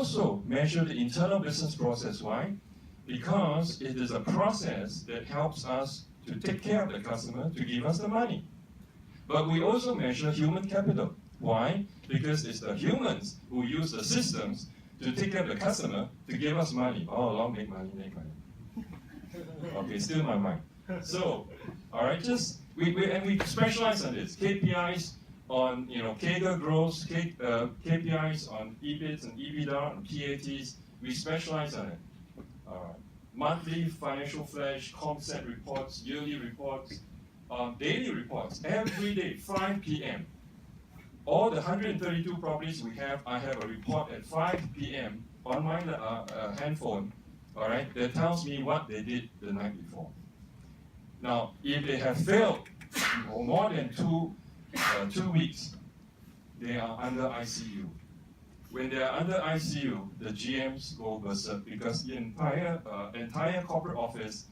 also measure the internal business process. Why? Because it is a process that helps us to take care of the customer, to give us the money. But we also measure human capital. Why? Because it's the humans who use the systems to take care of the customer to give us money. All along, make money, make money. Okay, still my mind. So, all right, we specialize on this. KPIs on CAGR growth, KPIs on EBIT and EBITDA and PATs. We specialize on it. Monthly financial flash, concept reports, yearly reports, daily reports, every day, 5 p.m. All the 132 properties we have, I have a report at 5 p.m. on my handphone, all right, that tells me what they did the night before. Now, if they have failed for more than 2 weeks, they are under ICU. When they are under ICU, the GMs go berserk because the entire corporate office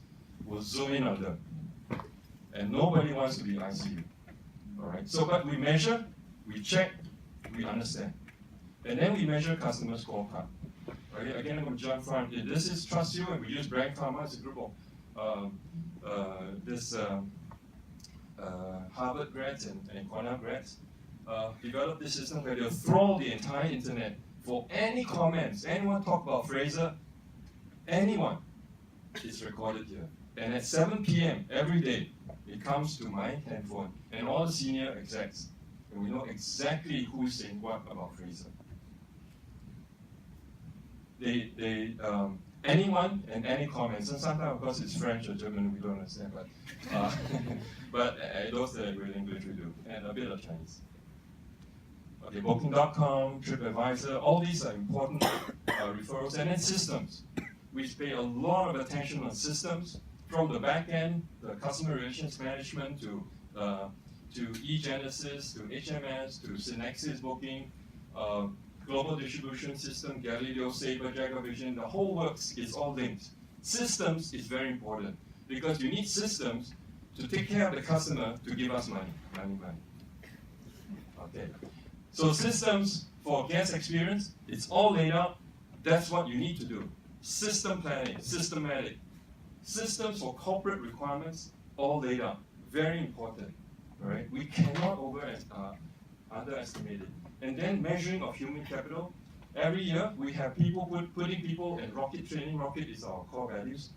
will zoom in on them. And nobody wants to be ICU. All right. So, but we measure, we check, we understand. And then we measure customer scorecard. Okay, again, I'm going to jump from this is Trust You, and we use Brand Karma as a group of Harvard grads and Cornell grads. Developed this system where they'll throw the entire internet for any comments, anyone talk about Fraser, anyone, it's recorded here. And at 7 p.m. every day, it comes to my handphone and all the senior execs, and we know exactly who's saying what about Fraser. Anyone and any comments, and sometimes of course it's French or German, we don't understand, but those that are real English we do, and a bit of Chinese. Okay, Booking.com, TripAdvisor, all these are important referrals, and then systems. We pay a lot of attention on systems, from the back end, the customer relations management, to eGenesis, to HMS, to Synexis Booking, Global Distribution System, Galileo, Sabre, Jaguar Vision, the whole works is all linked. Systems is very important because you need systems to take care of the customer to give us money. Okay. So systems for guest experience, it's all laid out. That's what you need to do. System planning, systematic. Systems for corporate requirements, all laid out. Very important. Right? We cannot underestimate it. And then measuring of human capital. Every year we have people putting people in Rocket training. Rocket is our core values.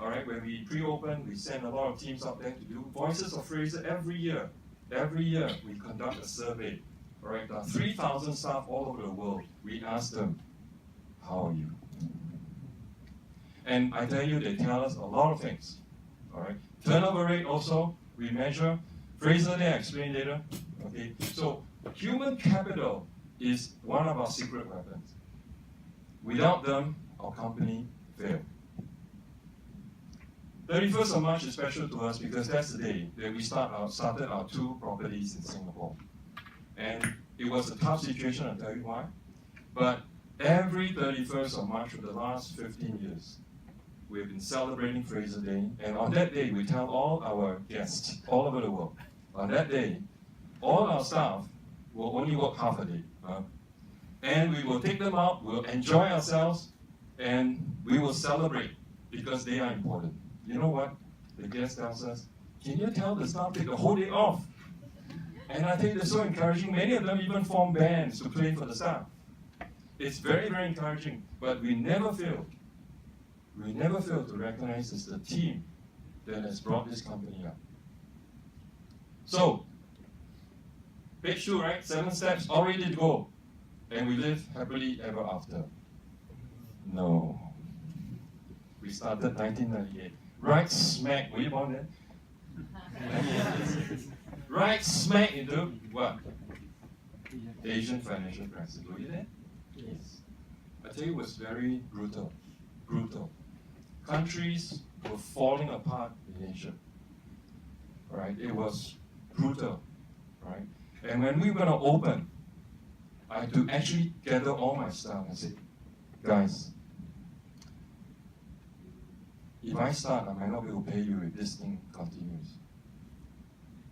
All right, when we pre-open, we send a lot of teams out there to do Voices of Fraser every year. Every year we conduct a survey. All right, there are 3,000 staff all over the world. We ask them, how are you? And I tell you, they tell us a lot of things. All right, turnover rate also we measure. Fraser there, explain later. Okay, so human capital is one of our secret weapons. Without them, our company fails. 31st of March is special to us because that's the day that we started our 2 properties in Singapore. And it was a tough situation, I'll tell you why. But every 31st of March for the last 15 years, we've been celebrating Fraser Day. And on that day, we tell all our guests all over the world, on that day, all our staff will only work half a day. And we will take them out, we'll enjoy ourselves, and we will celebrate because they are important. You know what? The guest tells us, can you tell the staff take the whole day off? And I think they're so encouraging. Many of them even form bands to play for the staff. It's very, very encouraging, but we never fail. We never fail to recognize it's the team that has brought this company up. So, page 2, right? 7 steps, all ready to go. And we live happily ever after. No. We started 1998. Right smack, were you born then? Right smack into what? Asian financial crisis. Were you there? Yes. I tell you, it was very brutal. Brutal. Countries were falling apart in Asia. Right? It was brutal. Right? And when we were going to open, I had to actually gather all my staff and say, guys, if I start, I might not be able to pay you if this thing continues.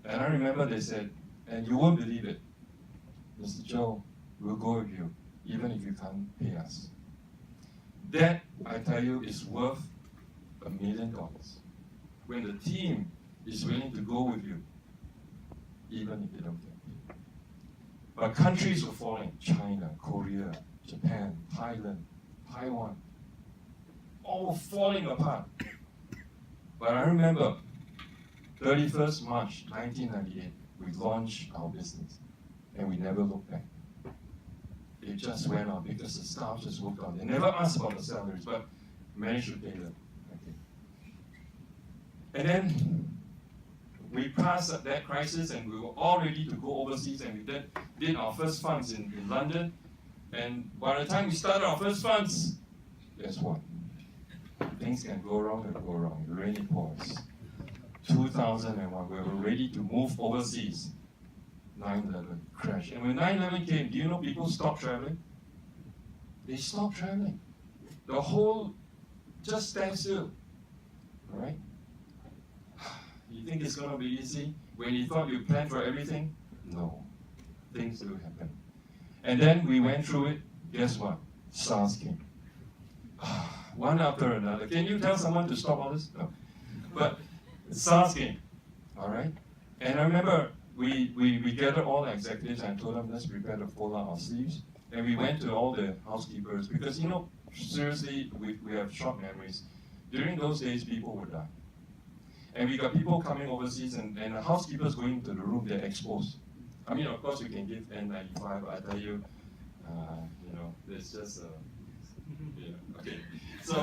And I remember they said, and you won't believe it, Mr. Joe, we'll go with you even if you can't pay us. That, I tell you, is worth $1 million. When the team is willing to go with you, even if they don't get paid. But countries were falling: China, Korea, Japan, Thailand, Taiwan, all falling apart. But I remember 31st March 1998, we launched our business, and we never looked back. It just went on because the staff just worked on. They never asked about the salaries, but managed to pay them. Okay. And then we passed that crisis, and we were all ready to go overseas, and we did our first funds in London. And by the time we started our first funds, guess what? Things can go wrong and go wrong. It really pours. 2001, we were ready to move overseas. 9/11 crash. And when 9/11 came, do you know people stopped traveling? They stopped traveling. The whole just stands still. All right? You think it's going to be easy? When you thought you planned for everything? No. Things do happen. And then we went through it. Guess what? SARS came. One after another. Can you tell someone to stop all this? No. But SARS came. All right? And I remember we gathered all the executives and told them, let's prepare to fold out our sleeves. And we went to all the housekeepers because, you know, seriously, we have short memories. During those days, people would die. And we got people coming overseas, and the housekeepers going into the room, they're exposed. I mean, of course, we can give N95, but I tell you, you know, it's just, yeah, okay. So,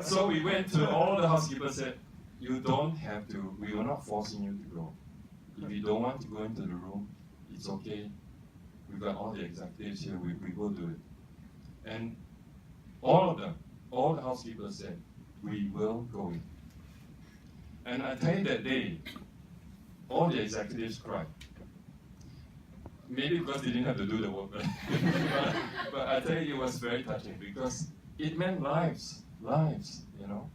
so we went to all the housekeepers, said, you don't have to, we are not forcing you to go. If you don't want to go into the room, it's okay. We've got all the executives here, we will do it. And all of them, all the housekeepers said, we will go in. And I tell you that day, all the executives cried. Maybe because they didn't have to do the work, but I tell you, it was very touching because it meant lives, you know.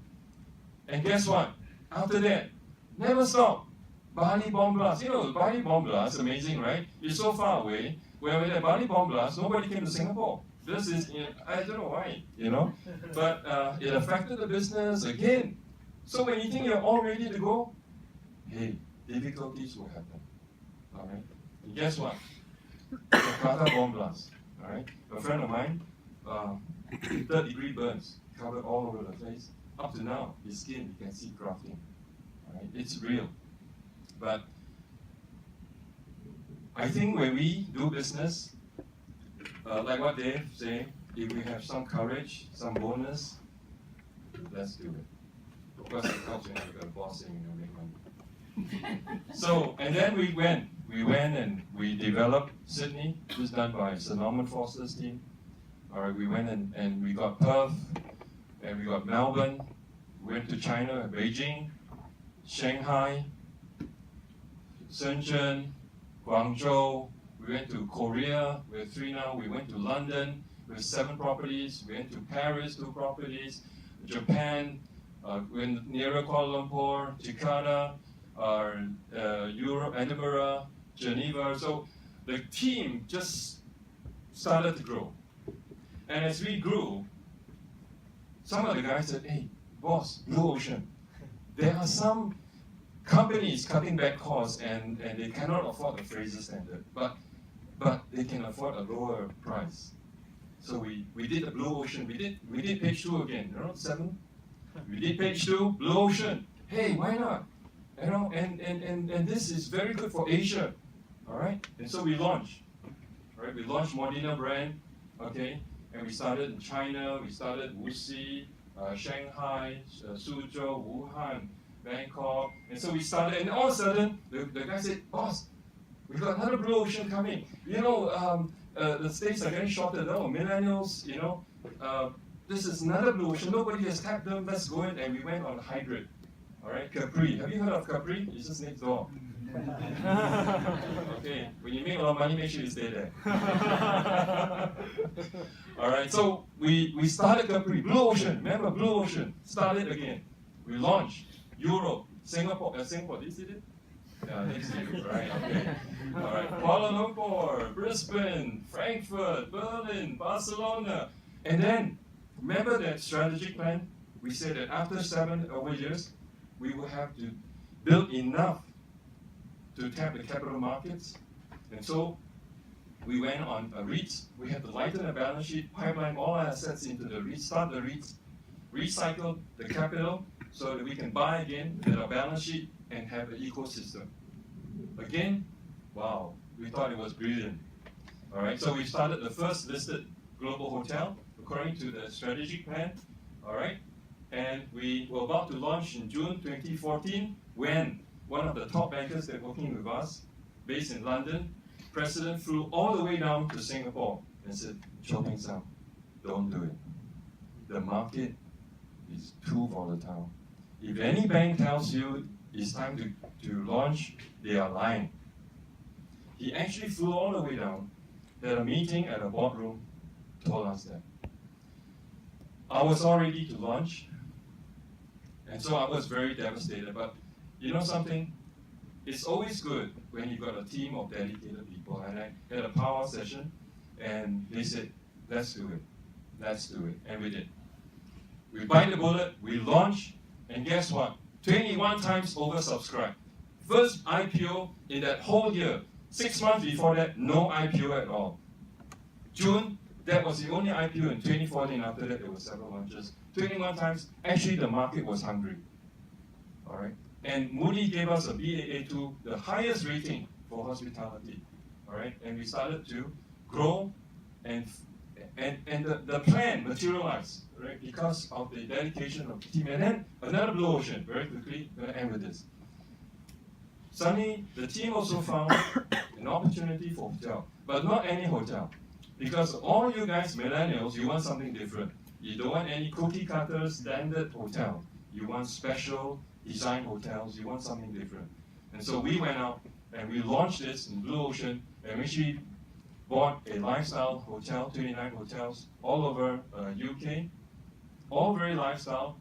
And guess what? After that, never stop. Bali bomb blast. You know, Bali bomb blast, amazing, right? It's so far away. When we had Bali bomb blast, nobody came to Singapore. This is, you know, I don't know why, you know. But it affected the business again. So when you think you're all ready to go, hey, difficulties will happen. All right? And guess what? Jakarta bomb blast. All right? A friend of mine, 3rd-degree burns, covered all over the face. Up to now, his skin, you can see grafting. All right? It's real. But I think when we do business, like what Dave said, if we have some courage, some bonus, let's do it. Of course, it helps when you've got a boss saying, you know, make money. So, and then we went and we developed Sydney. This was done by Sir Norman Foster's team. All right, we went and we got Perth, and we got Melbourne. We went to China, Beijing, Shanghai, Shenzhen, Guangzhou. We went to Korea. We have 3 now. We went to London. We have 7 properties. We went to Paris, 2 properties. Japan. We're nearer Kuala Lumpur, Jakarta, Europe, Edinburgh, Geneva. So the team just started to grow. And as we grew, some of the guys said, hey, boss, Blue Ocean, there are some companies cutting back costs and they cannot afford the Fraser Standard, but they can afford a lower price. So we did the Blue Ocean. We did page 2 again, you know, 7. We did page 2, Blue Ocean. Hey, why not? You know, and this is very good for Asia. All right? And so we launched. All right, we launched Modena brand, okay? And we started in China, we started Wuxi, Shanghai, Suzhou, Wuhan, Bangkok. And so we started, and all of a sudden, the guy said, boss, we got another Blue Ocean coming. You know, the states are getting shorter, though. Millennials, you know, this is another Blue Ocean. Nobody has tapped them. Let's go in, and we went on hybrid. All right, Capri. Have you heard of Capri? It's just next door. Okay, when you make a lot of money, make sure you stay there. All right, so we started Capri. Blue Ocean. Remember Blue Ocean? Started again. We launched Europe, Singapore. Singapore. Did you see it? Next to you, right? Okay. All right. Kuala Lumpur, Brisbane, Frankfurt, Berlin, Barcelona. And then, remember that strategic plan? We said that after 7 over years, we will have to build enough to tap the capital markets. And so, we went on a REITs. We had to lighten the balance sheet, pipeline all our assets into the REITs, start the REITs, recycle the capital so that we can buy again with our balance sheet and have an ecosystem. Again, wow, we thought it was brilliant. All right, so we started the first listed global hotel according to the strategic plan. All right, and we were about to launch in June 2014 when one of the top bankers that working with us, based in London, President flew all the way down to Singapore and said, Chow Peng Sam, don't do it. The market is too volatile. If any bank tells you it's time to launch, they are lying. He actually flew all the way down, had a meeting at a boardroom, told us that. I was all ready to launch, and so I was very devastated. But you know something? It's always good when you've got a team of dedicated people. And I had a power session, and they said, let's do it. Let's do it. And we did. We bite the bullet, we launched, and guess what? 21 times oversubscribed. First IPO in that whole year. 6 months before that, no IPO at all. June, that was the only IPO in 2014. After that, there were several launches. 21 times, actually the market was hungry. All right? And Moody gave us a Baa2, the highest rating for hospitality. All right? And we started to grow, and the plan materialized, right? Because of the dedication of the team. And then another blue ocean, very quickly, I'm going to end with this. Suddenly, the team also found an opportunity for hotel, but not any hotel. Because all you guys, millennials, you want something different. You don't want any cookie cutter standard hotel. You want special design hotels, you want something different. And so we went out and we launched this in Blue Ocean, and we actually bought a lifestyle hotel, 29 hotels all over UK, all very lifestyle.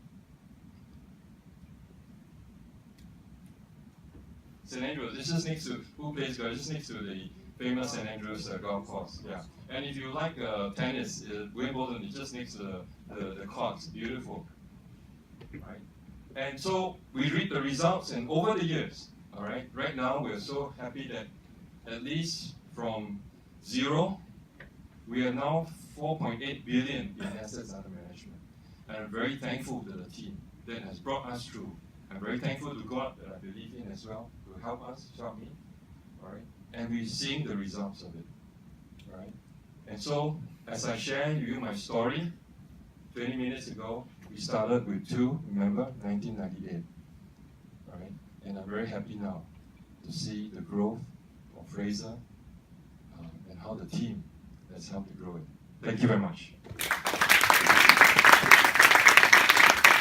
St. Andrews, it's just next to, who plays golf? It's just next to the famous St. Andrews golf course, yeah. And if you like tennis, Wimbledon is just next to the courts, beautiful, right? And so we read the results, and over the years, all right, right now we're so happy that at least from zero, we are now 4.8 billion in assets under management. And I'm very thankful to the team that has brought us through. I'm very thankful to God that I believe in as well, to help us, help me, all right? And we're seeing the results of it, all right? And so, as I share with you my story, 20 minutes ago, we started with 2, remember, 1998, all right? And I'm very happy now to see the growth of Fraser and how the team has helped to grow it. Thank you very much.